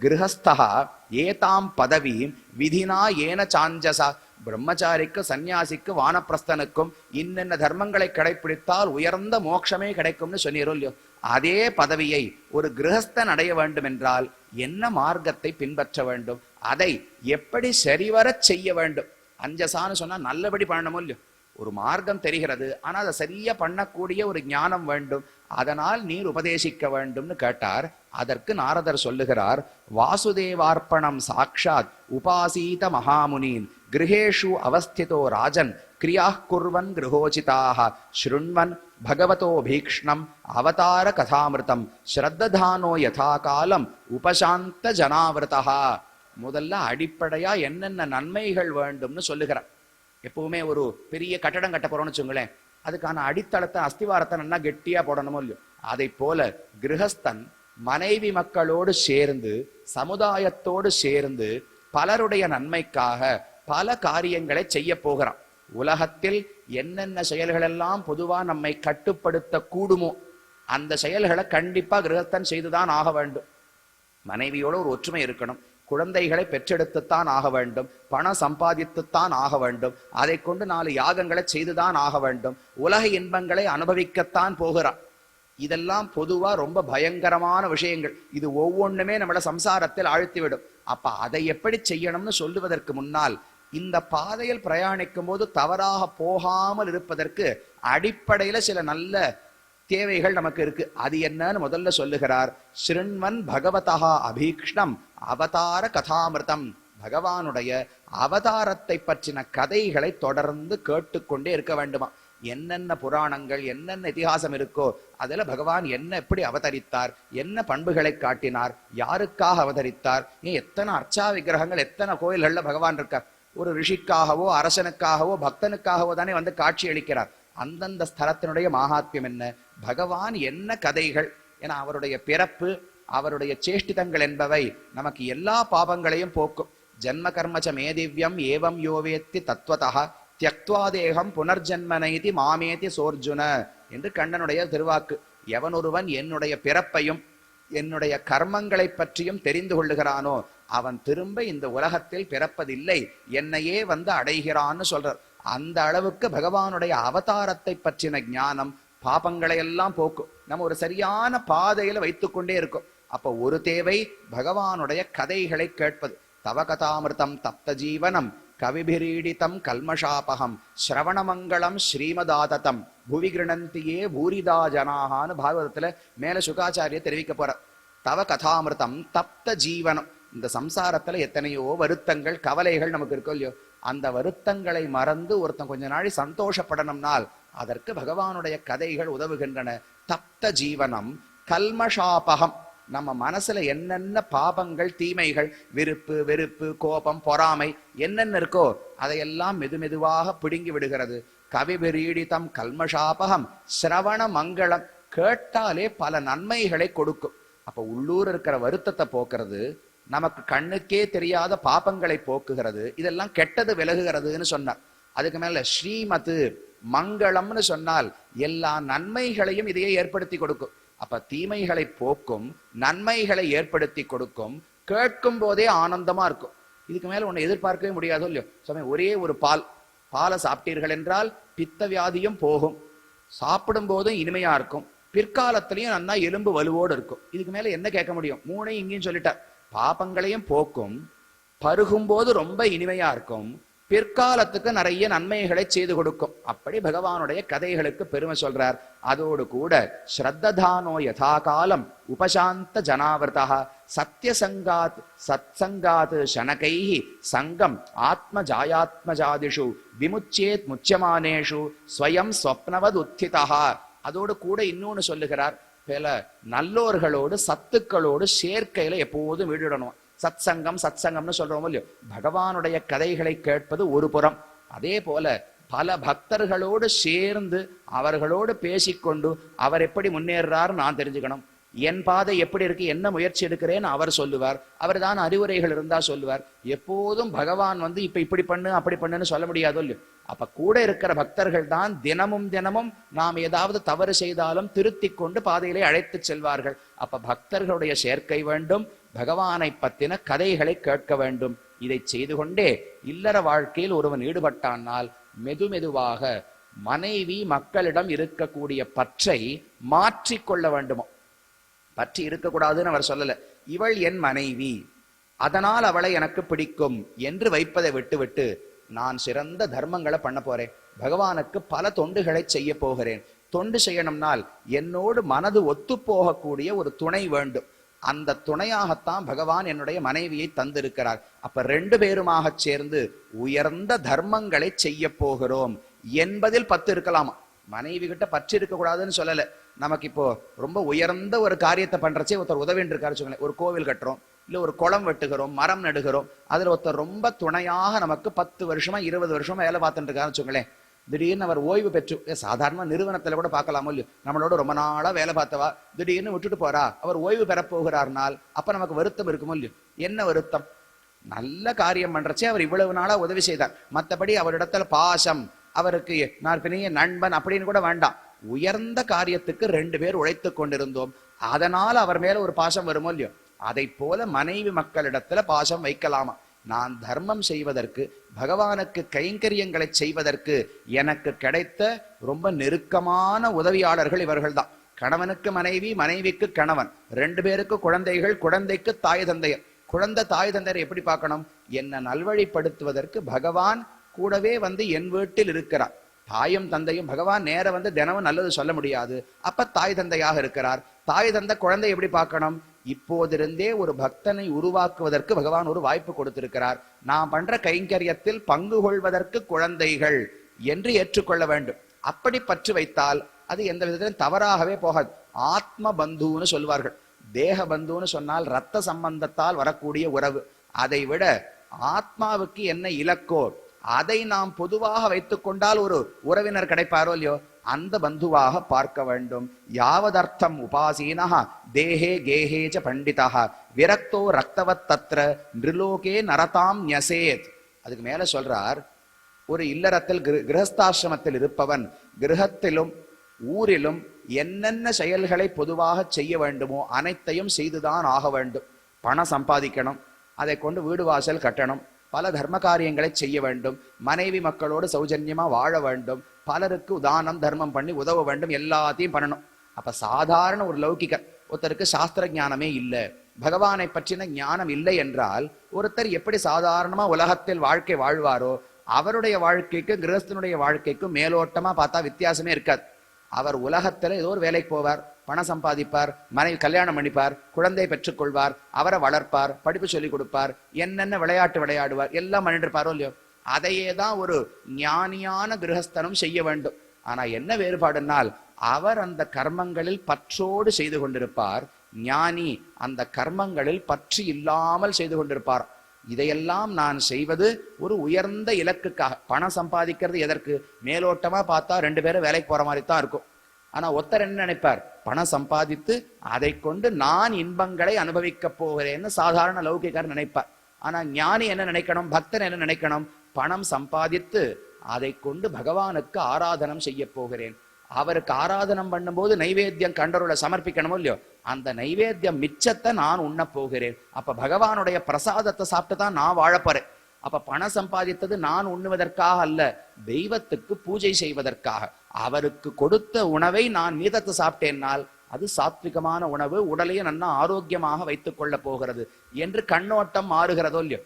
கிரகஸ்தா ஏதாம் பதவி விதினா ஏன சாஞ்சசா. பிரம்மச்சாரிக்கு, சன்னியாசிக்கு, வானப்பிரஸ்தனுக்கும் இன்னென்ன தர்மங்களை கடைபிடித்தால் உயர்ந்த மோட்சமே கிடைக்கும்னு சொன்னீரோ இல்லையோ, அதே பதவியை ஒரு கிரகஸ்தன் அடைய வேண்டும் என்றால் என்ன மார்க்கத்தை பின்பற்ற வேண்டும், அதை எப்படி சரிவர செய்ய வேண்டும். அஞ்சசான்னு சொன்னா நல்லபடி பண்ணணுமோ இல்லையோ, ஒரு மார்க்கம் தெரிகிறது, ஆனா அதை சரியா பண்ணக்கூடிய ஒரு ஞானம் வேண்டும், அதனால் நீர் உபதேசிக்க வேண்டும்னு கேட்டார். அதற்கு நாரதர் சொல்லுகிறார், வாசுதேவார்ப்பணம் சாக்ஷாத் உபாசீத மகாமுனீன் கிரகேஷு அவஸ்திதோ ராஜன் கிரியா குர்வன் கிரகோசிதாக ஸ்ருண்வன் பகவதோ பீக்ஷ்ணம் அவதார கதாமிருதம் ஸ்ரத்ததானோ யதா காலம் உபசாந்த ஜனாவிரதா. முதல்ல அடிப்படையா என்னென்ன நன்மைகள் வேண்டும்னு சொல்லுகிறார். எப்பவுமே ஒரு பெரிய கட்டடம் கட்ட போறோம்னு வச்சுங்களேன், அதுக்கான அடித்தளத்தை, அஸ்திவாரத்தை நல்லா கெட்டியா போடணுமோ இல்லையோ, அதை போல கிரகஸ்தன் மனைவி மக்களோடு சேர்ந்து, சமுதாயத்தோடு சேர்ந்து பலருடைய நன்மைக்காக பல காரியங்களை செய்ய போகிறான். உலகத்தில் என்னென்ன செயல்கள் எல்லாம் பொதுவா நம்மை கட்டுப்படுத்த கூடுமோ அந்த செயல்களை கண்டிப்பா கிரகஸ்தன் செய்துதான் ஆக வேண்டும். மனைவியோட ஒரு ஒற்றுமை இருக்கணும், குழந்தைகளை பெற்றெடுத்துத்தான் ஆக வேண்டும், பணம் சம்பாதித்துத்தான் ஆக வேண்டும், அதை கொண்டு 4 யாகங்களை செய்துதான் ஆக வேண்டும், உலக இன்பங்களை அனுபவிக்கத்தான் போகிறான். இதெல்லாம் பொதுவா ரொம்ப பயங்கரமான விஷயங்கள். இது ஒவ்வொன்றுமே நம்மள சம்சாரத்தில் ஆழ்த்திவிடும். அப்ப அதை எப்படி செய்யணும்னு சொல்லுவதற்கு முன்னால் இந்த பாதையில் பிரயாணிக்கும் போது தவறாக போகாமல் இருப்பதற்கு அடிப்படையில சில நல்ல தேவைகள் நமக்கு இருக்கு. அது என்னன்னு முதல்ல சொல்லுகிறார். ஸ்ருண்வன் பகவதா அபீக்ஷ்ணம் அவதார கதாமிருதம். பகவானுடைய அவதாரத்தை பற்றின கதைகளை தொடர்ந்து கேட்டுக்கொண்டே இருக்க வேண்டுமா. என்னென்ன புராணங்கள், என்னென்ன இதிகாசம் இருக்கோ அதுல பகவான் என்ன எப்படி அவதரித்தார், என்ன பண்புகளை காட்டினார், யாருக்காக அவதரித்தார், எத்தனை அர்ச்சா விக்கிரகங்கள், எத்தனை கோயில்கள்ல பகவான் இருக்கார். ஒரு ரிஷிக்காகவோ அரசனுக்காகவோ பக்தனுக்காகவோ தானே வந்து காட்சி அளிக்கிறார். அந்தந்த ஸ்தலத்தினுடைய மகாத்மியம் என்ன, பகவான் என்ன கதைகள், ஏன்னா அவருடைய பிறப்பு, அவருடைய சேஷ்டிதங்கள் என்பவை நமக்கு எல்லா பாபங்களையும் போக்கும். ஜன்ம கர்மச்ச மேதிவ்யம் ஏவம் யோவேத்தி தத்வதா தியக்துவாதேகம் புனர்ஜன்மனைதி மாமேதி சோர்ஜுன என்று கண்ணனுடைய திருவாக்கு. எவனொருவன் என்னுடைய பிறப்பையும் என்னுடைய கர்மங்களை பற்றியும் தெரிந்து கொள்ளுகிறானோ அவன் திரும்ப இந்த உலகத்தில் பிறப்பதில்லை, என்னையே வந்து அடைகிறான்னு சொல்றார். அந்த அளவுக்கு பகவானுடைய அவதாரத்தை பற்றின ஞானம் பாபங்களை எல்லாம் போக்கும். நம்ம ஒரு சரியான பாதையில வைத்துக்கொண்டே இருக்கும். அப்ப ஒரு தேவை பகவானுடைய கதைகளை கேட்பது. தவ கதாமிருதம் தப்த ஜீவனம் கவிபிரீடிதம் கல்மஷாபகம் ஸ்ரவணமங்கலம் ஸ்ரீமதாததம் புவி கிருணந்தியே பூரிதா ஜனாகான்னு பாகவதத்துல மேல சுகாச்சாரிய தெரிவிக்க போற. தவ கதாமிருதம் தப்த ஜீவனம். இந்த சம்சாரத்துல எத்தனையோ வருத்தங்கள், கவலைகள் நமக்கு இருக்கோ இல்லையோ, அந்த வருத்தங்களை மறந்து ஒருத்தன் கொஞ்ச நாளை சந்தோஷப்படணும்னால் அதற்கு பகவானுடைய கதைகள் உதவுகின்றன. தப்த ஜீவனம் கல்மஷாபகம். நம்ம மனசுல என்னென்ன பாபங்கள், தீமைகள், விருப்பு, வெறுப்பு, கோபம், பொறாமை என்னென்ன இருக்கோ அதையெல்லாம் மெதுமெதுவாக பிடுங்கி விடுகிறது. கவிபிரீடிதம் கல்மஷாபகம் சிரவண மங்களம். கேட்டாலே பல நன்மைகளை கொடுக்கும். அப்ப உள்ளூர் இருக்கிற வருத்தத்தை போக்குறது, நமக்கு கண்ணுக்கே தெரியாத பாபங்களை போக்குகிறது, இதெல்லாம் கெட்டது விலகுகிறதுன்னு சொன்னார். அதுக்கு மேல ஸ்ரீமது மங்களம்னு சொன்னால் எல்லா நன்மைகளையும் இதையே ஏற்படுத்தி கொடுக்கும். அப்ப தீமைகளை போக்கும், நன்மைகளை ஏற்படுத்தி கொடுக்கும். கேட்கும் போதே ஆனந்தமா இருக்கும். இதுக்கு மேல ஒண்ணு எதிர்பார்க்கவே முடியாதோ இல்லையோ. சமயம் ஒரே ஒரு பாலை சாப்பிட்டீர்கள் என்றால் பித்த வியாதியும் போகும், சாப்பிடும் போதும் இனிமையா இருக்கும், பிற்காலத்திலையும் நல்லா எலும்பு வலுவோடு இருக்கும். இதுக்கு மேல என்ன கேட்க முடியும்? 3 இங்கேயும் சொல்லிட்டார். பாபங்களையும் போக்கும், பருகும் போது ரொம்ப இனிமையா இருக்கும், பிற்காலத்துக்கு நிறைய நன்மைகளை செய்து கொடுக்கும். அப்படி பகவானுடைய கதைகளுக்கு பெருமை சொல்றார். அதோடு கூட ஸ்ரத்ததானோ யதா காலம் உபசாந்த ஜனாவிரதா சத்யசங்காத் சத்சங்காத் சனகைஹி சங்கம் ஆத்ம ஜாயாத்மஜாதிஷு விமுச்சேத் முச்சமானேஷு ஸ்வயம் ஸ்வப்னவத் உத்திதா. அதோடு கூட இன்னொன்னு சொல்லுகிறார். பல நல்லோர்களோடு சத்துக்களோடு சேர்க்கையில எப்போதும் ஈடுபடணும். சத்சங்கம் சத்சங்கம்னு சொல்றோம் இல்லையோ. பகவானுடைய கதைகளை கேட்பது ஒரு புறம், அதே போல பல பக்தர்களோடு சேர்ந்து அவர்களோடு பேசிக்கொண்டு அவர் எப்படி முன்னேறாரு நான் தெரிஞ்சுக்கணும். என் பாதை எப்படி இருக்கு, என்ன முயற்சி எடுக்கிறேன்னு அவர் சொல்லுவார். அவர் தான் அறிவுரைகள் இருந்தா சொல்லுவார். எப்போதும் பகவான் வந்து இப்ப இப்படி பண்ணு அப்படி பண்ணுன்னு சொல்ல முடியாதோ இல்லையோ. அப்ப கூட இருக்கிற பக்தர்கள் தான் தினமும் தினமும் நாம் ஏதாவது தவறு செய்தாலும் திருத்தி கொண்டு பாதையிலே அழைத்து செல்வார்கள். அப்ப பக்தர்களுடைய சேர்க்கை வேண்டும், பகவானை பத்தின கதைகளை கேட்க வேண்டும். இதை செய்து கொண்டே இல்லற வாழ்க்கையில் ஒருவன் ஈடுபட்டானால் மெதுவாக மனைவி மக்களிடம் இருக்கக்கூடிய பற்றை மாற்றிக்கொள்ள வேண்டுமோ. பற்றி இருக்கக்கூடாதுன்னு அவர் சொல்லல. இவள் என் மனைவி, அதனால் அவளை எனக்கு பிடிக்கும் என்று வைப்பதை விட்டுவிட்டு நான் சிறந்த தர்மங்களை பண்ண போறேன், பகவானுக்கு பல தொண்டுகளை செய்ய போகிறேன். தொண்டு செய்யணும்னால் என்னோடு மனது ஒத்து போகக்கூடிய ஒரு துணை வேண்டும். அந்த துணையாகத்தான் பகவான் என்னுடைய மனைவியை தந்திருக்கிறார். அப்ப 2 பேருமாக சேர்ந்து உயர்ந்த தர்மங்களை செய்ய போகிறோம் என்பதில் 10 இருக்கலாமா. மனைவி கிட்ட பற்று இருக்க கூடாதுன்னு சொல்லல. நமக்கு இப்போ ரொம்ப உயர்ந்த ஒரு காரியத்தை பண்றச்சே ஒருத்தர் உதவின்னு இருக்காரு சொல்லுங்க. ஒரு கோவில் கட்டுறோம், இல்ல ஒரு குளம் வெட்டுகிறோம், மரம் நடுகிறோம். அதுல ஒருத்தர் ரொம்ப துணையாக நமக்கு 10 வருஷமா 20 வருஷமா வேலை பார்த்துட்டு இருக்காருன்னு வச்சுங்களேன். திடீர்னு அவர் ஓய்வு பெற்று, சாதாரண நிறுவனத்துல கூட பார்க்கலாமோ இல்லையோ, நம்மளோட ரொம்ப நாளா வேலை பார்த்தவா திடீர்னு விட்டுட்டு போறா, அவர் ஓய்வு பெற போகிறார்னால் அப்ப நமக்கு வருத்தம் இருக்குமோ இல்லையோ. என்ன வருத்தம்? நல்ல காரியம் பண்றச்சே அவர் இவ்வளவு நாளா உதவி செய்தார். மற்றபடி அவரிடத்துல பாசம், அவருக்கு நான் பெரிய நண்பன் அப்படின்னு கூட வேண்டாம். உயர்ந்த காரியத்துக்கு 2 பேர் உழைத்து கொண்டிருந்தோம், அதனால அவர் மேல ஒரு பாசம் வருமோ இல்லையோ. அதை போல மனைவி மக்களிடத்துல பாசம் வைக்கலாமா. நான் தர்மம் செய்வதற்கு, பகவானுக்கு கைங்கரியங்களை செய்வதற்கு எனக்கு கிடைத்த ரொம்ப நெருக்கமான உதவியாளர்கள் இவர்கள் தான். கணவனுக்கு மனைவி, மனைவிக்கு கணவன், 2 பேருக்கு குழந்தைகள், குழந்தைக்கு தாய் தந்தையர். குழந்தை தாய் தந்தையர் எப்படி பார்க்கணும்? என்னை நல்வழிப்படுத்துவதற்கு பகவான் கூடவே வந்து என் வீட்டில் இருக்கிறார். தாயும் தந்தையும் பகவான் நேர வந்து தினமும் நல்லது சொல்ல முடியாது. அப்ப தாய் தந்தையாக இருக்கிறார். தாய் தந்தை குழந்தை எப்படி பார்க்கணும்? இப்போதிருந்தே ஒரு பக்தனை உருவாக்குவதற்கு பகவான் ஒரு வாய்ப்பு கொடுத்திருக்கிறார். நான் பண்ற கைங்கரியத்தில் பங்கு கொள்வதற்கு குழந்தைகள் என்று ஏற்றுக்கொள்ள வேண்டும். அப்படி பற்று வைத்தால் அது எந்த விதத்திலும் தவறாகவே போகாது. ஆத்ம பந்துன்னு சொல்வார்கள். தேக பந்துன்னு சொன்னால் ரத்த சம்பந்தத்தால் வரக்கூடிய உறவு. அதை விட ஆத்மாவுக்கு என்ன இலக்கோ அதை நாம் பொதுவாக வைத்துக் கொண்டால் ஒரு உறவினர் கிடைப்பாரோ இல்லையோ, அந்த பந்துவாக பார்க்க வேண்டும். யாவதர்த்தம் உபாசீனஹ தேஹே கேஹேச்ச பண்டிதஹ விரக்தோ ரக்தவத் தத்ர நிருலோகே நரதாம் ஞசேத். அதுக்கு மேல சொல்றார், ஒரு இல்லறத்தில் கிரகஸ்தாசிரமத்தில் இருப்பவன் கிரகத்திலும் ஊரிலும் என்னென்ன செயல்களை பொதுவாக செய்ய வேண்டுமோ அனைத்தையும் செய்துதான் ஆக வேண்டும். பணம் சம்பாதிக்கணும், அதை கொண்டு வீடு வாசல் கட்டணும், பல தர்ம காரியங்களை செய்ய வேண்டும், மனைவி மக்களோடு சௌஜன்யமா வாழ வேண்டும், பலருக்கு தானம் தர்மம் பண்ணி உதவ வேண்டும், எல்லாத்தையும் பண்ணணும். அப்ப சாதாரண ஒரு லௌகிக ஒருத்தருக்கு சாஸ்திர ஞானமே இல்லை, பகவானை பற்றின ஞானம் இல்லை என்றால் ஒருத்தர் எப்படி சாதாரணமா உலகத்தில் வாழ்க்கை வாழ்வாரோ அவருடைய வாழ்க்கைக்கும் கிரகஸ்தனுடைய வாழ்க்கைக்கும் மேலோட்டமா பார்த்தா வித்தியாசமே இருக்காது. அவர் உலகத்துல ஏதோ ஒரு வேலைக்கு போவார், பணம் சம்பாதிப்பார், மனைவி கல்யாணம் பண்ணிப்பார், குழந்தை பெற்றுக்கொள்வார், அவரை வளர்ப்பார், படிப்பு சொல்லி கொடுப்பார், என்னென்ன விளையாட்டு விளையாடுவார், எல்லாம் பண்ணிட்டு இருப்பாரோ இல்லையோ. அதையே தான் ஒரு ஞானியான கிரகஸ்தனும் செய்ய வேண்டும். ஆனா என்ன வேறுபாடுனால் அவர் அந்த கர்மங்களில் பற்றோடு செய்து கொண்டிருப்பார், ஞானி அந்த கர்மங்களில் பற்று இல்லாமல் செய்து கொண்டிருப்பார். இதையெல்லாம் நான் செய்வது ஒரு உயர்ந்த இலக்குக்காக. பணம் சம்பாதிக்கிறது எதற்கு? மேலோட்டமா பார்த்தா 2 பேரும் வேலைக்கு போற மாதிரி தான் இருக்கும். ஆனா ஒருத்தர் என்ன நினைப்பார்? பணம் சம்பாதித்து அதை கொண்டு நான் இன்பங்களை அனுபவிக்க போகிறேன்னு சாதாரண லௌகிகார் நினைப்பார். ஆனா ஞானி என்ன நினைக்கணும்? பக்தன் என்ன நினைக்கணும்? பணம் சம்பாதித்து அதை கொண்டு பகவானுக்கு ஆராதனம் செய்ய போகிறேன். அவருக்கு ஆராதனம் பண்ணும்போது நைவேத்தியம் கண்டருளை சமர்ப்பிக்கணுமோ இல்லையோ, அந்த நைவேத்தியம் மிச்சத்தை நான் உண்ண போகிறேன். அப்ப பகவானுடைய பிரசாதத்தை சாப்பிட்டு தான் நான் வாழப்போறேன். அப்ப பணம் சம்பாதித்தது நான் உண்ணுவதற்காக அல்ல, தெய்வத்துக்கு பூஜை செய்வதற்காக. அவருக்கு கொடுத்த உணவை நான் மீதத்தை சாப்பிட்டேன்னால் அது சாத்விகமான உணவு, உடலையும் நன்னா ஆரோக்கியமாக வைத்துக் கொள்ள போகிறது என்று கண்ணோட்டம் மாறுகிறதோ இல்லையோ.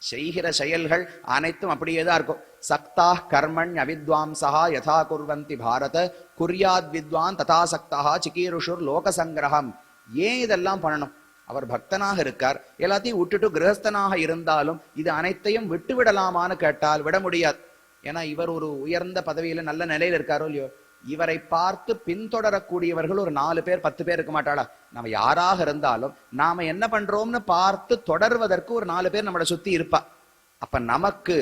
செய்கிற செயல்கள் அனைத்தும் அப்படியேதான் இருக்கும். சக்தா கர்மண் அவித்வாம்சா யதா குர்வந்தி பாரத குர்யாத் வித்வான் ததா சக்தா சிகீருஷுர் லோக சங்கிரகம். ஏன் இதெல்லாம் பண்ணணும்? அவர் பக்தனாக இருக்கார், எல்லாத்தையும் விட்டுட்டு கிரகஸ்தனாக இருந்தாலும் இது அனைத்தையும் விட்டு விடலாமான்னு கேட்டால் விட முடியாது. ஏன்னா இவர் ஒரு உயர்ந்த பதவியில நல்ல நிலையில இருக்காரோ இல்லையோ, இவரை பார்த்து பின்தொடரக்கூடியவர்கள் ஒரு 4 பேர் 10 பேர் இருக்க மாட்டாளா? நம்ம யாராக இருந்தாலும் நாம என்ன பண்றோம்னு பார்த்து தொடர்வதற்கு ஒரு 4 பேர் நம்மளை சுத்தி இருப்பா. அப்ப நமக்கு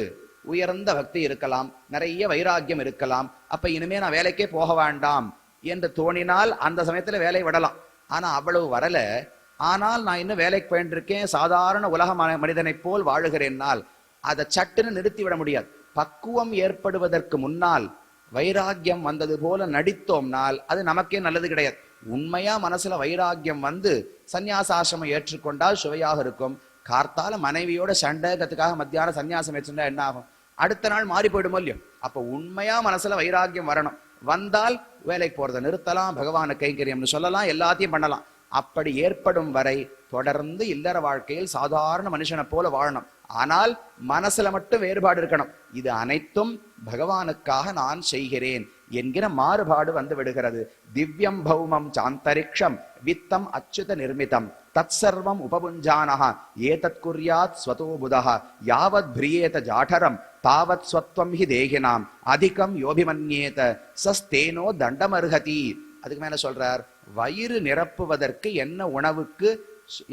உயர்ந்த பக்தி இருக்கலாம், நிறைய வைராக்கியம் இருக்கலாம். அப்ப இனிமே நான் வேலைக்கே போக வேண்டாம் என்று தோணினால் அந்த சமயத்துல வேலையை விடலாம். ஆனா அவ்வளவு வரல, ஆனால் நான் இன்னும் வேலைக்கு போயின்றிருக்கேன், சாதாரண உலக மனிதனை போல் வாழுகிறேன்னால் அதை சட்டுன்னு நிறுத்தி விட முடியாது. பக்குவம் ஏற்படுவதற்கு முன்னால் வைராக்கியம் வந்தது போல நடித்தோம்னால் அது நமக்கே நல்லது கிடையாது. உண்மையா மனசுல வைராக்கியம் வந்து சந்நியாசாசிரமம் ஏற்றுக்கொண்டால் சுவையாக இருக்கும். கார்த்தால மனைவியோட சண்டைக்கிறதுக்காக மத்தியானம் சன்னியாசம் ஏற்றுண்டா என்ன ஆகும்? அடுத்த நாள் மாறி போயிடுமோ இல்லையோ? அப்ப உண்மையா மனசுல வைராக்கியம் வரணும். வந்தால் வேலைக்கு போறதை நிறுத்தலாம், பகவான கைங்கரியம்னு சொல்லலாம், எல்லாத்தையும் பண்ணலாம். அப்படி ஏற்படும் வரை தொடர்ந்து இல்லற வாழ்க்கையில் சாதாரண மனுஷனை போல வாழணும். ஆனால் மனசுல மட்டும் வேறுபாடு இருக்கணும். இது அனைத்தும் பகவானுக்காக நான் செய்கிறேன் என்கிற மாறுபாடு வந்து விடுகிறது. திவ்யம் பௌமம் சாந்தரிக்ஷம் வித்தம் அச்சுத நிர்மிதம் தத் சர்வம் உபபுஞ்சானஹ ஏதத் குர்யாத் ஸ்வதோ புதஹ யாவத் பிரியேத ஜாடரம் தாவத் ஸ்வத்வம் ஹி தேகினாம் அதிகம் யோபிமன்யேத சஸ்தேனோ தண்டமர்ஹதி. அதுக்கு மேல சொல்றார், வயிறு நிரப்புவதற்கு என்ன உணவுக்கு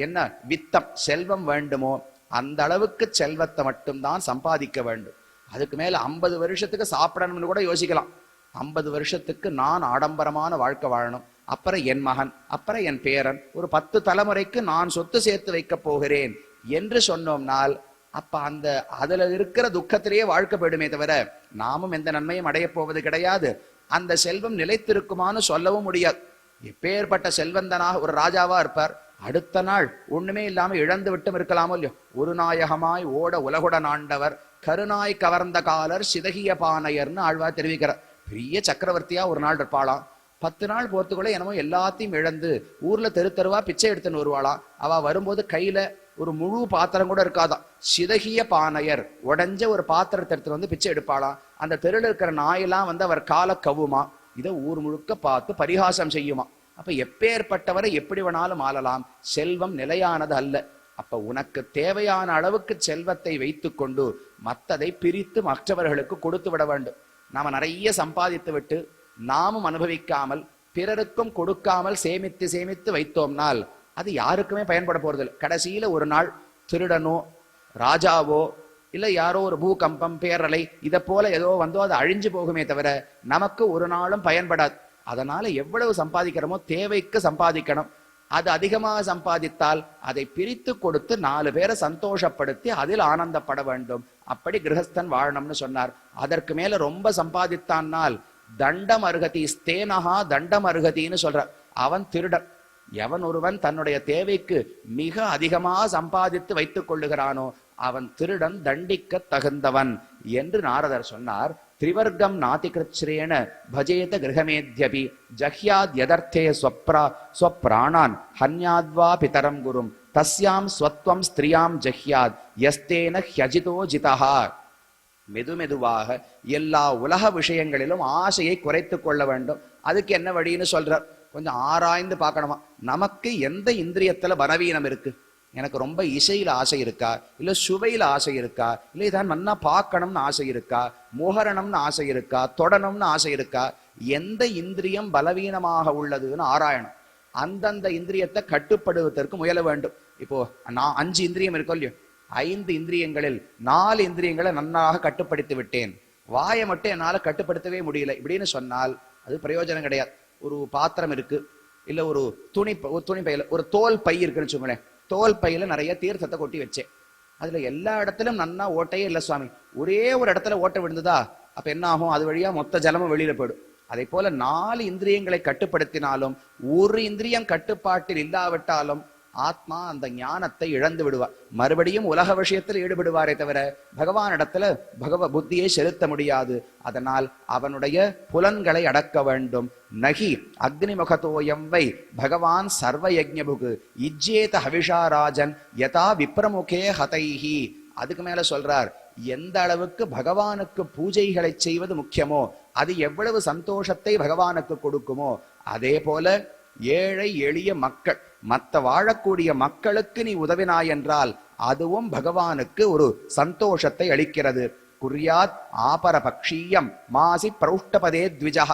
என்ன வித்தம் செல்வம் வேண்டுமோ அந்த அளவுக்கு செல்வத்தை மட்டும்தான் சம்பாதிக்க வேண்டும். அதுக்கு மேல 50 வருஷத்துக்கு சாப்பிடணும்னு கூட யோசிக்கலாம். 50 வருஷத்துக்கு நான் ஆடம்பரமான வாழ்க்கை வாழணும், அப்புறம் என் மகன், அப்புறம் என் பேரன், ஒரு 10 தலைமுறைக்கு நான் சொத்து சேர்த்து வைக்க போகிறேன் என்று சொன்னோம்னால் அப்ப அந்த அதுல இருக்கிற துக்கத்திலேயே வாழ்க்கை போயிடுமே தவிர நாமும் எந்த நன்மையும் அடைய போவது கிடையாது. அந்த செல்வம் நிலைத்திருக்குமான்னு சொல்லவும் முடியாது. எப்பேற்பட்ட செல்வந்தனாக ஒரு ராஜாவா இருப்பார், அடுத்த நாள் ஒண்ணுமே இல்லாம இழந்து விட்டும் இருக்கலாமோ இல்லையோ? ஒரு நாயகமாய் ஓட உலகுடன் ஆண்டவர் கருநாய் கவர்ந்த காலர் சிதகிய பானையர்னு ஆழ்வார் தெரிவிக்கிறார். பெரிய சக்கரவர்த்தியா ஒரு நாள் இருப்பாளாம். 10 நாள் போறதுக்குள்ள என்னமோ எல்லாத்தையும் இழந்து ஊர்ல தெரு தெருவா பிச்சை எடுத்துன்னு வருவாளாம். அவ வரும்போது கையில ஒரு முழு பாத்திரம் கூட இருக்காதான். சிதகிய பானையர், உடஞ்ச ஒரு பாத்திரத்தை எடுத்துட்டு வந்து பிச்சை எடுப்பாளாம். அந்த தெருவில் இருக்கிற நாயெல்லாம் வந்து அவர் கால கவுமா. இதை ஊர் முழுக்க பார்த்து பரிகாசம் செய்யுமா. அப்ப எப்பேற்பட்டவரை எப்படி வேணாலும் ஆளலாம், செல்வம் நிலையானது அல்ல. அப்ப உனக்கு தேவையான அளவுக்கு செல்வத்தை வைத்து கொண்டு மற்றதை பிரித்து மற்றவர்களுக்கு கொடுத்து விட வேண்டும். நாம நிறைய சம்பாதித்து விட்டு நாமும் அனுபவிக்காமல் பிறருக்கும் கொடுக்காமல் சேமித்து சேமித்து வைத்தோம்னால் அது யாருக்குமே பயன்பட போறதில்லை. கடைசியில ஒரு நாள் திருடனோ ராஜாவோ இல்ல யாரோ ஒரு பூகம்பம் பேரலை இதை போல ஏதோ வந்தோ அது அழிஞ்சு போகுமே தவிர நமக்கு ஒரு நாளும் பயன்படாது. அதனால எவ்வளவு சம்பாதிக்கிறோமோ தேவைக்கு சம்பாதிக்கணும். அது அதிகமாக சம்பாதித்தால் அதை பிரித்து கொடுத்து 4 பேரை சந்தோஷப்படுத்தி அதில் ஆனந்தப்பட வேண்டும். அப்படி கிரகஸ்தன் வாழணும்னு சொன்னார். அதற்கு மேல ரொம்ப சம்பாதித்தான்னால் தண்டம் அருகதி ஸ்தேனஹா தண்டம் அருகதின்னு சொல்றார். அவன் திருடன். எவன் ஒருவன் தன்னுடைய தேவைக்கு மிக அதிகமாக சம்பாதித்து வைத்துக் கொள்ளுகிறானோ அவன் திருடன், தண்டிக்க தகுந்தவன் என்று நாரதர் சொன்னார். திரிவர்க்கம் நாதிகிருச்ரேன பஜேத கிரகமேத்யபி ஜஹ்யாத் யதர்த்தே ஸ்வப்ராணான் ஹன்யாத்வா பிதரம் குரும் தஸ்யாம் ஸ்வத்வம் ஸ்திரியாம் ஜஹ்யாத் யஸ்தேன ஹ்யஜிதோ ஜிதஹா. மெதுமெதுவாக எல்லா உலக விஷயங்களிலும் ஆசையை குறைத்து கொள்ள வேண்டும். அதுக்கு என்ன வழின்னு சொல்றார், கொஞ்சம் ஆராய்ந்து பார்க்கணுமா. நமக்கு எந்த இந்திரியத்துல பலவீனம் இருக்கு? எனக்கு ரொம்ப இசையில ஆசை இருக்கா, இல்ல சுவையில ஆசை இருக்கா, இல்ல இதான் நன்னா பார்க்கணும்னு ஆசை இருக்கா, முகரணும்னு ஆசை இருக்கா, தொடணும்னு ஆசை இருக்கா? எந்த இந்திரியம் பலவீனமாக உள்ளதுன்னு ஆராயணும். அந்தந்த இந்திரியத்தை கட்டுப்படுவதற்கு முயல வேண்டும். இப்போ நான் 5 இந்திரியம் இருக்கோ இல்லையோ, 5 இந்திரியங்களில் 4 இந்திரியங்களை நன்றாக கட்டுப்படுத்தி விட்டேன், வாயை மட்டும் என்னால கட்டுப்படுத்தவே முடியல இப்படின்னு சொன்னால் அது பிரயோஜனம் கிடையாது. ஒரு பாத்திரம் இருக்கு, இல்ல ஒரு துணி பையில ஒரு தோல் பை இருக்குன்னு வச்சுக்கோங்களேன். தோல் பையில நிறைய தீர்த்தத்தை கொட்டி வச்சேன். அதுல எல்லா இடத்திலும் நன்னா ஓட்டையே இல்லை சுவாமி, ஒரே ஒரு இடத்துல ஓட்டை விழுந்ததா அப்ப என்ன ஆகும்? அது வழியா மொத்த ஜலமும் வெளியில போயிடும். அதே போல 4 இந்திரியங்களை கட்டுப்படுத்தினாலும் ஒரு இந்திரியம் கட்டுப்பாட்டில் இல்லாவிட்டாலும் ஆத்மா அந்த ஞானத்தை இழந்து விடுவார். மறுபடியும் உலக விஷயத்தில் ஈடுபடுவாரே தவிர பகவானிடத்துல புத்தியை செலுத்த முடியாது. அதனால் அவனுடைய புலன்களை அடக்க வேண்டும். நகி அக்னிமுகத்தோயம் வை பகவான் சர்வ யஜ்ஞபுகு இஜ்ஜேத ஹவிஷாராஜன் யதா விப்ரமுகே ஹதைஹி. அதுக்கு மேல சொல்றார், எந்த அளவுக்கு பகவானுக்கு பூஜைகளை செய்வது முக்கியமோ அது எவ்வளவு சந்தோஷத்தை பகவானுக்கு கொடுக்குமோ அதே போல ஏழை எளிய மக்கள் மற்ற வாழக்கூடிய மக்களுக்கு நீ உதவினாய் என்றால் அதுவும் பகவானுக்கு ஒரு சந்தோஷத்தை அளிக்கிறது. குர்யாத் ஆபர பக்ஷீயம் மாசி பிரௌஷ்டபதே த்விஜா.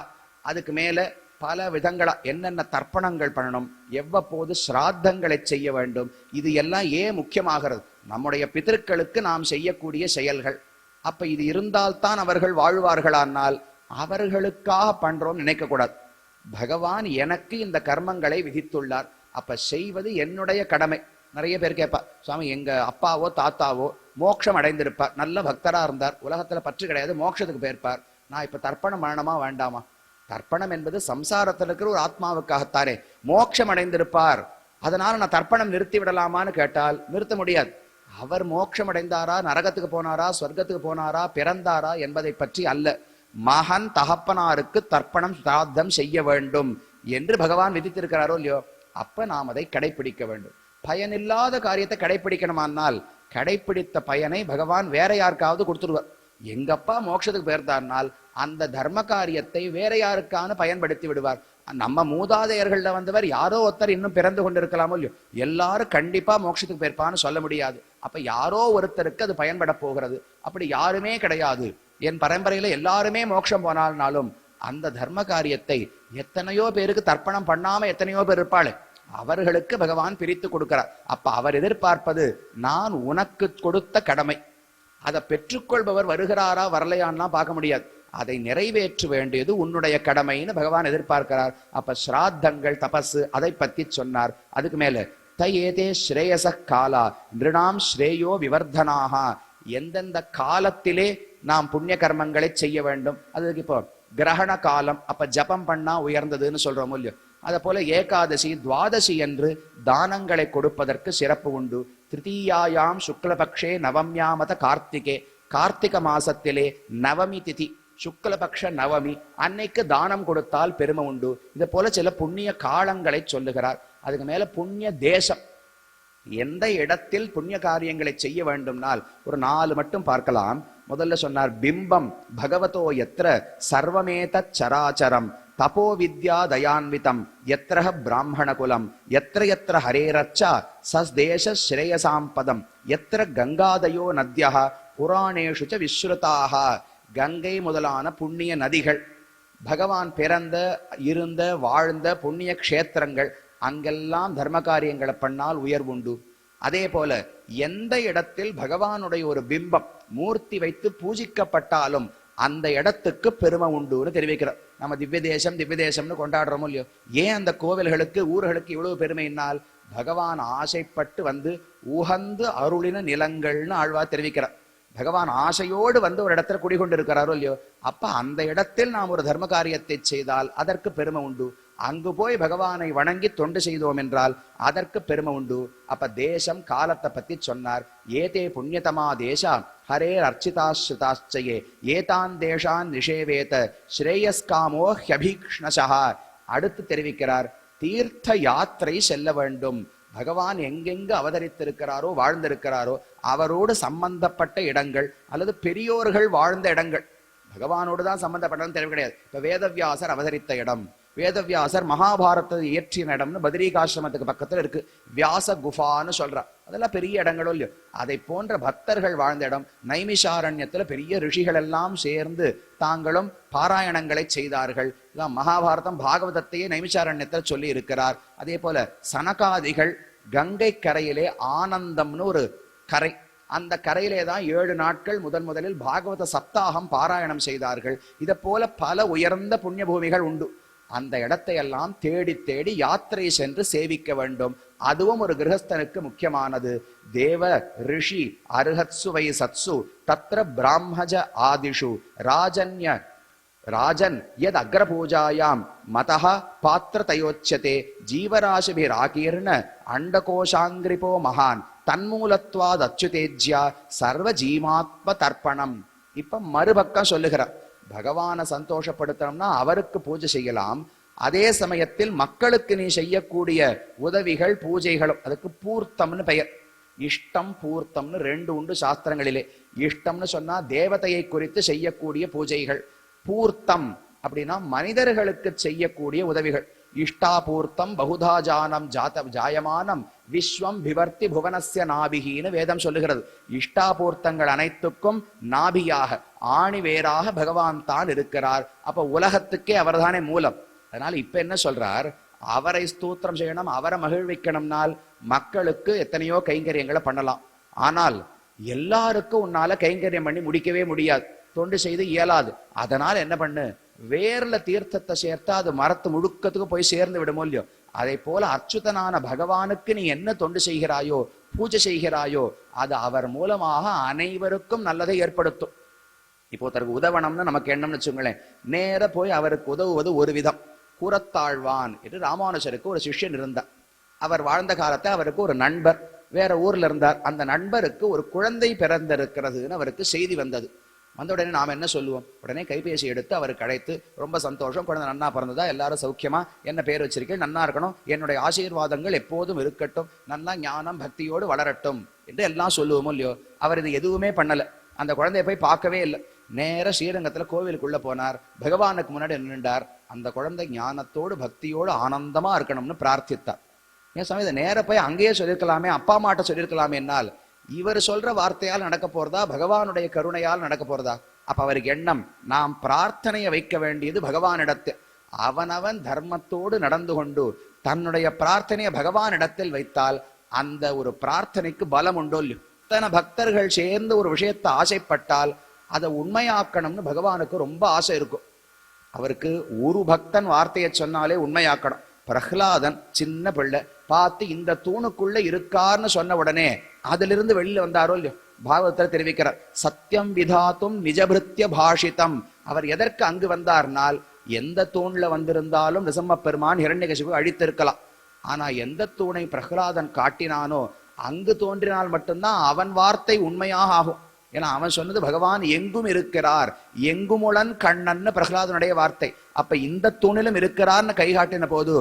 அதுக்கு மேல பல விதங்களா என்னென்ன தர்ப்பணங்கள் பண்ணணும், எவ்வப்போது ஸ்ராத்தங்களை செய்ய வேண்டும், இது எல்லாம் ஏன் முக்கியமாகிறது? நம்முடைய பிதர்களுக்கு நாம் செய்யக்கூடிய செயல்கள். அப்ப இது இருந்தால்தான் அவர்கள் வாழ்வார்களானால் அவர்களுக்காக பண்றோம் நினைக்க கூடாது. பகவான் எனக்கு இந்த கர்மங்களை விதித்துள்ளார், அப்ப செய்வது என்னுடைய கடமை. நிறைய பேர் கேட்பா, சுவாமி எங்க அப்பாவோ தாத்தாவோ மோட்சம் அடைந்திருப்பார், நல்ல பக்தரா இருந்தார், உலகத்துல பற்று கிடையாது, மோட்சத்துக்கு போயிருப்பார், நான் இப்ப தர்ப்பணம் பண்ணணுமா வேண்டாமா? தர்ப்பணம் என்பது சம்சாரத்தில் இருக்கிற ஒரு ஆத்மாவுக்காகத்தானே. மோட்சம் அடைந்திருப்பார், அதனால நான் தர்ப்பணம் நிறுத்தி விடலாமான்னு கேட்டால் நிறுத்த முடியாது. அவர் மோட்சம் அடைந்தாரா, நரகத்துக்கு போனாரா, சொர்க்கத்துக்கு போனாரா, பிறந்தாரா என்பதை பற்றி அல்ல. மகன் தகப்பனாருக்கு தர்ப்பணம் சிராத்தம் செய்ய வேண்டும் என்று பகவான் விதித்திருக்கிறாரோ இல்லையோ, அப்ப நாம் அதை கடைபிடிக்க வேண்டும். பயனில்லாத காரியத்தை கடைபிடிக்கணுமானால் கடைபிடித்த பயனை பகவான் வேற யாருக்காவது கொடுத்துருவார். எங்கப்பா மோட்சத்துக்கு போயிருந்தார்னால் அந்த தர்ம காரியத்தை வேற யாருக்கான பயன்படுத்தி விடுவார். நம்ம மூதாதையர்கள்ல வந்தவர் யாரோ ஒருத்தர் இன்னும் பிறந்து கொண்டிருக்கலாமோ இல்லையோ, எல்லாரும் கண்டிப்பா மோட்சத்துக்கு போயிருப்பான்னு சொல்ல முடியாது. அப்ப யாரோ ஒருத்தருக்கு அது பயன்பட போகிறது. அப்படி யாருமே கிடையாது. என் பரம்பரையில எல்லாருமே மோட்சம் போனாலும் அந்த தர்ம காரியத்தை எத்தனையோ பேருக்கு தர்ப்பணம் பண்ணாம எத்தனையோ பேர் இருப்பாளே, அவர்களுக்கு பகவான் பிரித்து கொடுக்கிறார். அப்ப அவர் எதிர்பார்ப்பது நான் உனக்கு கொடுத்த கடமை. அதை பெற்றுக்கொள்பவர் வருகிறாரா வரலையான்னா பார்க்க முடியாது. அதை நிறைவேற்ற வேண்டியது உன்னுடைய கடமைன்னு பகவான் எதிர்பார்க்கிறார். அப்ப ஸ்ராத்தங்கள் தபசு அதை பத்தி சொன்னார். அதுக்கு மேல தயேதே ஸ்ரேயச காலா நிருணாம் ஸ்ரேயோ விவர்தனாக, எந்தெந்த காலத்திலே நாம் புண்ணிய கர்மங்களை செய்ய வேண்டும். அதுக்கு இப்போ கிரகண காலம், அப்ப ஜபம் பண்ணா உயர்ந்ததுன்னு சொல்றோம் இல்லையோ, அதை போல ஏகாதசி துவாதசி என்று தானங்களை கொடுப்பதற்கு சிறப்பு உண்டு. திருத்தீயாயாம் சுக்லபக்ஷே நவம்யாமத கார்த்திகே, கார்த்திக மாசத்திலே நவமி திதி சுக்லபக்ஷ நவமி அன்னைக்கு தானம் கொடுத்தால் பெருமை உண்டு. இது போல சில புண்ணிய காலங்களை சொல்லுகிறார். அதுக்கு மேல புண்ணிய தேசம், எந்த இடத்தில் புண்ணிய காரியங்களை செய்ய வேண்டும்னால் ஒரு 4 மட்டும் பார்க்கலாம். முதல்ல சொன்னார் பிம்பம் பகவதோ எத்திர சர்வமேத சராச்சரம் தபோ வித்யா தயான்விதம் எத்திர பிராமண குலம் எத்திர எத்திர ஹரேரச்சா சஸ்தேச ஸ்ரேயசாம்பதம் எத்திர கங்காதயோ நத்யா புராணேஷு ச விஸ்ருதாக. கங்கை முதலான புண்ணிய நதிகள், பகவான் பிறந்த இருந்த வாழ்ந்த புண்ணிய க்ஷேத்திரங்கள், அங்கெல்லாம் தர்ம காரியங்களை பண்ணால் உயர்வுண்டு. அதே போல எந்த இடத்தில் பகவானுடைய ஒரு பிம்பம் மூர்த்தி வைத்து பூஜிக்கப்பட்டாலும் அந்த இடத்துக்கு பெருமை உண்டுன்னு தெரிவிக்கிறார். நம்ம திவ்ய தேசம்னு கொண்டாடுறோமோ இல்லையோ, ஏன் அந்த கோவில்களுக்கு ஊர்களுக்கு இவ்வளவு பெருமையினால் பகவான் ஆசைப்பட்டு வந்து உகந்து அருளின நிலங்கள்னு ஆழ்வார் தெரிவிக்கிறார். பகவான் ஆசையோடு வந்து ஒரு இடத்துல குடிகொண்டு இருக்கிறாரோ இல்லையோ, அப்ப அந்த இடத்தில் நாம் ஒரு தர்ம காரியத்தை செய்தால் அதற்கு பெருமை உண்டு. அங்கு போய் பகவானை வணங்கி தொண்டு செய்தோம் என்றால் அதற்கு பெருமை உண்டு. அப்ப தேசம் காலத்தை பத்தி சொன்னார். ஏதே புண்ணியதமா தேசா ஹரே அர்ச்சிதாஸ்ருதாச்சயே ஏதான் தேசான் நிஷேவேத ஸ்ரேயஸ்காமோ ஹ்யபீக்ஷ்ணசா. அடுத்து தெரிவிக்கிறார், தீர்த்த யாத்திரை செல்ல வேண்டும். பகவான் எங்கெங்கு அவதரித்திருக்கிறாரோ வாழ்ந்திருக்கிறாரோ அவரோடு சம்பந்தப்பட்ட இடங்கள் அல்லது பெரியோர்கள் வாழ்ந்த இடங்கள், பகவானோடு தான் சம்பந்தப்பட்டதுன்னு தெரியவு கிடையாது. இப்ப வேதவியாசர் அவதரித்த இடம், வேதவியாசர் மகாபாரத்தை இயற்றின இடம்னு பத்ரிகாசிரமத்துக்கு பக்கத்துல இருக்கு, வியாச குஃபான்னு சொல்றார். அதெல்லாம் பெரிய இடங்களும் இல்லையோ, அதை போன்ற பக்தர்கள் வாழ்ந்த இடம். நைமிஷாரண்யத்துல பெரிய ரிஷிகள் எல்லாம் சேர்ந்து தாங்களும் பாராயணங்களை செய்தார்கள். மகாபாரதம் பாகவதத்தையே நைமிஷாரண்யத்தில் சொல்லி இருக்கிறார். அதே போல சனகாதிகள் கங்கை கரையிலே ஆனந்தம்னு ஒரு கரை, அந்த கரையிலே தான் 7 நாட்கள் முதலில் பாகவத சப்தாகம் பாராயணம் செய்தார்கள். இதை போல பல உயர்ந்த புண்ணிய பூமிகள் உண்டு. அந்த இடத்தை எல்லாம் தேடி தேடி யாத்திரை சென்று சேவிக்க வேண்டும். அதுவும் ஒரு கிரகஸ்தனுக்கு முக்கியமானது. தேவ ரிஷி அருஹத்சு வை சத்சு தத்ர பிராமஜ ஆதிஷு ராஜன் யத் அக்ரபூஜாயாம் மதஹ பாத்திர தயோச்சதே ஜீவராசிபிராகீர்ண அண்டகோஷாங்கிரிபோ மகான் தன்மூலத்வாத் அச்சுதேஜ்யா சர்வ ஜீமாத்ம தர்ப்பணம். இப்ப மறுபக்கம் சொல்லுகிறார், பகவானை சந்தோஷப்படுத்தணும்னா அவருக்கு பூஜை செய்யலாம். அதே சமயத்தில் மக்களுக்கு நீ செய்யக்கூடிய உதவிகள் பூஜைகளும், அதுக்கு பூர்த்தம்னு பெயர். இஷ்டம் பூர்த்தம்னு 2 உண்டு சாஸ்திரங்களிலே. இஷ்டம்னு சொன்னா தேவதையை குறித்து செய்யக்கூடிய பூஜைகள், பூர்த்தம் அப்படின்னா மனிதர்களுக்கு செய்யக்கூடிய உதவிகள். இஷ்டாபூர்த்தம் பகுதா ஜானம் ஜாயமானம் விஸ்வம் பிவர்த்தி புவனஸ்ய நாபிகின்னு வேதம் சொல்லுகிறது. இஷ்டாபூர்த்தங்கள் அனைத்துக்கும் நாபியாக ஆணி வேறாக பகவான் தான் இருக்கிறார். அப்ப உலகத்துக்கே அவர்தானே மூலம். அதனால இப்ப என்ன சொல்றார், அவரை ஸ்தோத்திரம் செய்யணும், அவரை மகிழ்விக்கணும்னால் மக்களுக்கு எத்தனையோ கைங்கரியங்களை பண்ணலாம். ஆனால் எல்லாருக்கும் உன்னால கைங்கரியம் பண்ணி முடிக்கவே முடியாது, தொண்டு செய்து இயலாது. அதனால என்ன பண்ணு, வேர்ல தீர்த்தத்தை சேர்த்தா அது மரத்து முழுக்கத்துக்கு போய் சேர்ந்து விடுமோ இல்லையோ, அதை போல அச்சுதனான பகவானுக்கு நீ என்ன தொண்டு செய்கிறாயோ பூஜை செய்கிறாயோ அது அவர் மூலமாக அனைவருக்கும் நல்லதை ஏற்படுத்தும். இப்போ ஒருத்தருக்கு உதவணும்னு நமக்கு எண்ணம்னு வச்சுங்களேன், நேர போய் அவருக்கு உதவுவது ஒரு விதம். கூறத்தாழ்வான் என்று ராமானுஜருக்கு ஒரு சிஷ்யன் இருந்தார். அவர் வாழ்ந்த காலத்தை அவருக்கு ஒரு நண்பர் வேற ஊர்ல இருந்தார். அந்த நண்பருக்கு ஒரு குழந்தை பிறந்திருக்கிறதுன்னு அவருக்கு செய்தி வந்தது. வந்த உடனே நாம் என்ன சொல்லுவோம்? உடனே கைபேசி எடுத்து அவருக்கு அழைத்து, ரொம்ப சந்தோஷம், குழந்தை நன்னா பிறந்ததா, எல்லாரும் சௌக்கியமா, என்ன பேர் வச்சிருக்கேன், நன்னா இருக்கணும், என்னுடைய ஆசீர்வாதங்கள் எப்போதும் இருக்கட்டும், நல்லா ஞானம் பக்தியோடு வளரட்டும் என்று எல்லாம் சொல்லுவோமோ இல்லையோ. அவர் இது எதுவுமே பண்ணல. அந்த குழந்தைய போய் பார்க்கவே இல்லை. நேர ஸ்ரீரங்கத்துல கோவிலுக்குள்ள போனார். பகவானுக்கு முன்னாடி நின்றார். அந்த குழந்தை ஞானத்தோடு பக்தியோடு ஆனந்தமா இருக்கணும்னு பிரார்த்தித்தார். ஏன் சாமி, இதை நேர போய் அங்கேயே சொல்லியிருக்கலாமே, அப்பா அம்மாட்ட சொல்லியிருக்கலாமே. என்னால் இவர் சொல்ற வார்த்தையால் நடக்க போறதா, பகவானுடைய கருணையால் நடக்க போறதா? அப்ப அவருக்கு எண்ணம், நாம் பிரார்த்தனையை வைக்க வேண்டியது பகவானிடத்தில். அவனவன் தர்மத்தோடு நடந்து கொண்டு தன்னுடைய பிரார்த்தனையை பகவானிடத்தில் வைத்தால் அந்த ஒரு பிரார்த்தனைக்கு பலம் உண்டோ இல்லையோ. இத்தனை பக்தர்கள் சேர்ந்து ஒரு விஷயத்தை ஆசைப்பட்டால் அதை உண்மையாக்கணும்னு பகவானுக்கு ரொம்ப ஆசை இருக்கும். அவருக்கு ஒரு பக்தன் வார்த்தையை சொன்னாலே உண்மையாக்கணும். பிரஹ்லாதன் சின்ன பிள்ளை பார்த்து இந்த தூணுக்குள்ள இருக்கார்னு சொன்ன உடனே அதிலிருந்து வெளியில வந்தாரோ இல்லையோ. பாகவதத்தில் தெரிவிக்கிறார், சத்தியம் விதாத்தும் நிஜபிருத்திய பாஷிதம். அவர் எதற்கு அங்கு வந்தார்னால், எந்த தூண்ல வந்திருந்தாலும் நிசம்ம பெருமான் ஹிரண்யகசிபு அழித்திருக்கலாம். ஆனா எந்த தூணை பிரஹ்லாதன் காட்டினானோ அங்கு தோன்றினால் மட்டும்தான் அவன் வார்த்தை உண்மையாக ஆகும். ஏன்னா அவன் சொன்னது பகவான் எங்கும் இருக்கிறார், எங்குமுளன் கண்ணன்னு பிரஹ்லாதனுடைய வார்த்தை. அப்ப இந்த தூணிலும் இருக்கிறார்னு கை காட்டின போது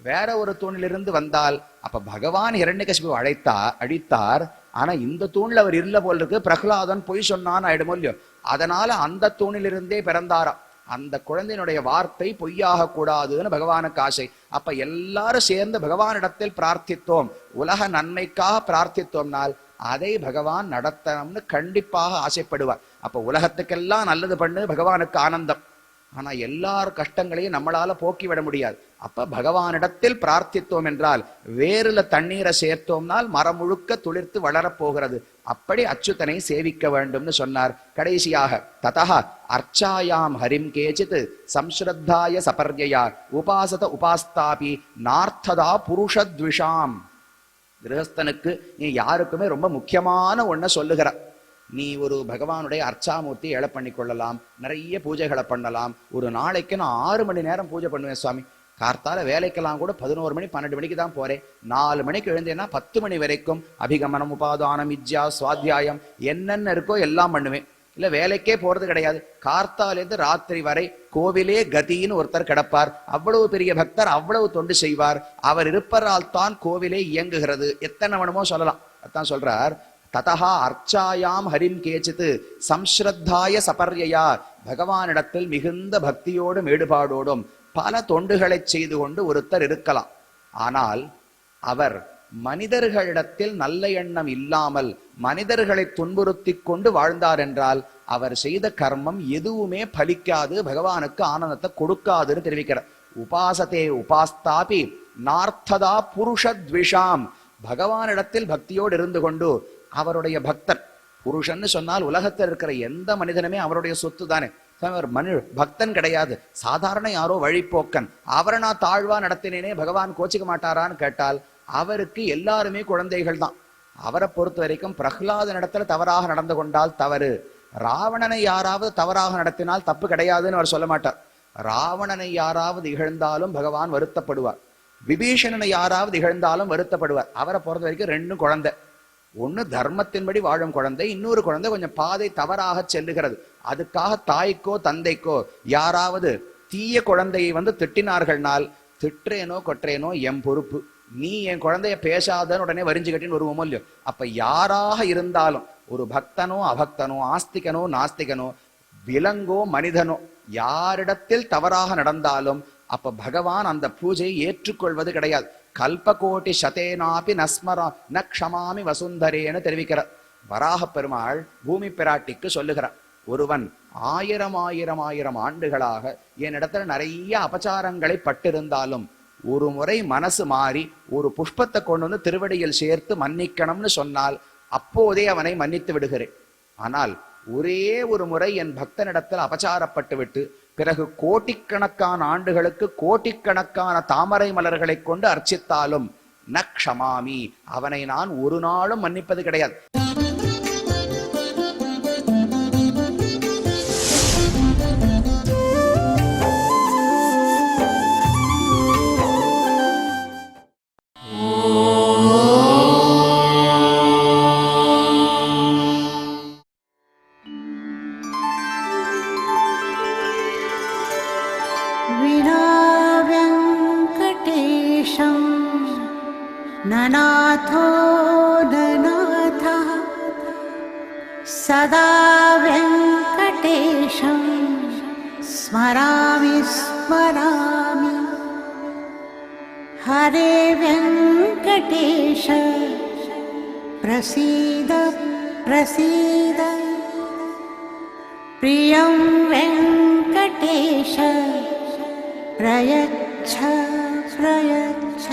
வேற ஒரு தூணிலிருந்து வந்தால் அப்ப பகவான் ஹிரண்யகசிபு அழித்தார். ஆனா இந்த தூண்ல அவர் இல்ல போல் இருக்கு, பிரஹ்லாதன் பொய் சொன்னான்னு ஆயிடுமோ இல்லையோ. அதனால அந்த தூணிலிருந்தே பிறந்தாராம். அந்த குழந்தையினுடைய வார்த்தை பொய்யாக கூடாதுன்னு பகவானுக்கு ஆசை. அப்ப எல்லாரும் சேர்ந்து பகவானிடத்தில் பிரார்த்தித்தோம், உலக நன்மைக்காக பிரார்த்தித்தோம்னால் அதை பகவான் நடத்தணும்னு கண்டிப்பாக ஆசைப்படுவார். அப்ப உலகத்துக்கெல்லாம் நல்லது பண்ணு, பகவானுக்கு ஆனந்தம். ஆனா எல்லார் கஷ்டங்களையும் நம்மளால போக்கிவிட முடியாது. அப்ப பகவானிடத்தில் பிரார்த்தித்தோம் என்றால் வேறுல தண்ணீரை சேர்த்தோம்னால் மரம் முழுக்க துளிர்த்து வளரப்போகிறது. அப்படி அச்சுதனை சேவிக்க வேண்டும்னு சொன்னார். கடைசியாக ததா அர்ச்சாயாம் ஹரிம் கேச்சித் சம்ஸ்ரத்தாய சபர்யா உபாசத உபாஸ்தாபி நார்த்ததா புருஷத்விஷாம். கிரகஸ்தனுக்கு நீ யாருக்குமே ரொம்ப முக்கியமான ஒன்ன சொல்லுகிறார். நீ ஒரு பகவானுடைய அர்ச்சாமூர்த்தி ஏழை பண்ணி கொள்ளலாம், நிறைய பூஜைகளை பண்ணலாம். ஒரு நாளைக்கு நான் 6 மணி நேரம் பூஜை பண்ணுவேன் சுவாமி. கார்த்தால வேலைக்கெல்லாம் கூட 11 மணி 12 மணிக்கு தான் போறேன். 4 மணிக்கு எழுந்தேன்னா 10 மணி வரைக்கும் அபிகமனம் உபாதானம் வித்யா சுவாத்தியாயம் என்னென்ன இருக்கோ எல்லாம் பண்ணுவேன். இல்ல வேலைக்கே போறது கிடையாது. கார்த்தாலேருந்து ராத்திரி வரை கோவிலே கதின்னு ஒருத்தர் கிடப்பார். அவ்வளவு பெரிய பக்தர், அவ்வளவு தொண்டு செய்வார். அவர் இருப்பதால் தான் கோவிலே இயங்குகிறது. எத்தனை வேணுமோ சொல்லலாம். அதான் சொல்றார், ததா அர்ச்சாயாம் ஹரிம் கேச்சித் சம்ஸ்ரத்தாய சபர்யா. பகவானிடத்தில் மிகுந்த பக்தியோடும் ஈடுபாடோடும் பல தொண்டுகளை செய்து கொண்டு ஒருத்தர் இருக்கலாம். ஆனால் அவர் மனிதர்களிடத்தில் நல்ல எண்ணம் இல்லாமல் மனிதர்களை துன்புறுத்தி கொண்டு வாழ்ந்தார் என்றால் அவர் செய்த கர்மம் எதுவுமே பலிக்காது, பகவானுக்கு ஆனந்தத்தை கொடுக்காதுன்னு தெரிவிக்கிறார். உபாசத்தே உபாஸ்தாபி நார்த்ததா புருஷத்விஷாம். பகவானிடத்தில் பக்தியோடு இருந்து கொண்டு அவருடைய பக்தன், புருஷன்னு சொன்னால் உலகத்தில் இருக்கிற எந்த மனிதனுமே அவருடைய சொத்து தானே. பக்தன் கிடையாது, சாதாரண யாரோ வழிப்போக்கன். அவரை நான் தாழ்வா நடத்தினேனே பகவான் கோச்சிக்க மாட்டாரான்னு கேட்டால் அவருக்கு எல்லாருமே குழந்தைகள் தான். அவரை பொறுத்த வரைக்கும் பிரஹ்லாதன் இடத்துல தவறாக நடந்து கொண்டால் தவறு, ராவணனை யாராவது தவறாக நடத்தினால் தப்பு கிடையாதுன்னு அவர் சொல்ல மாட்டார். ராவணனை யாராவது இகழ்ந்தாலும் பகவான் வருத்தப்படுவார், விபீஷணனை யாராவது இகழ்ந்தாலும் வருத்தப்படுவார். அவரை பொறுத்த வரைக்கும் 2 குழந்தை. ஒண்ணு தர்மத்தின்படி வாழும் குழந்தை, இன்னொரு குழந்தை கொஞ்சம் பாதை தவறாக செல்லுகிறது. அதுக்காக தாய்க்கோ தந்தைக்கோ யாராவது தீய குழந்தையை திட்டினார்கள்னால் திட்டுறேனோ கொற்றேனோ என் பொறுப்பு, நீ என் குழந்தைய பேசாதன்னு உடனே வரிஞ்சு கட்டின்னு வருவோமோ இல்லையோ. அப்ப யாராக இருந்தாலும் ஒரு பக்தனோ அபக்தனோ ஆஸ்திகனோ நாஸ்திகனோ விலங்கோ மனிதனோ யாரிடத்தில் தவறாக நடந்தாலும் அப்ப பகவான் அந்த பூஜையை ஏற்றுக்கொள்வது கிடையாது. கல்பகோட்டி சதேனாபி நஸ்மரா ந க்ஷமாமி வசுந்தரேன்னு தெரிவிக்கிறார். வராக பெருமாள் பூமி பிராட்டிக்கு சொல்லுகிறார், ஒருவன் 1000 ஆண்டுகளாக என்னிடத்துல நிறைய அபச்சாரங்களை பட்டிருந்தாலும் ஒரு முறை மனசு மாறி ஒரு புஷ்பத்தை கொண்டு திருவடியில் சேர்த்து மன்னிக்கணும்னு சொன்னால் அப்போதே அவனை மன்னித்து விடுகிறேன். ஆனால் ஒரே ஒரு முறை என் பக்தனிடத்தில் அபச்சாரப்பட்டு விட்டு பிறகு கோட்டிக்கணக்கான ஆண்டுகளுக்கு கோட்டிக்கணக்கான தாமரை மலர்களை கொண்டு அர்ச்சித்தாலும் ந க்ஷமாமி, அவனை நான் ஒரு நாளும் மன்னிப்பது கிடையாது. ननाथो ननाथः सदा वेङ्कटेशं स्मरामि स्मरामि। हरे वेङ्कटेश प्रसीद प्रसीद। प्रियं वेङ्कटेश प्रयच्छ प्रयच्छ।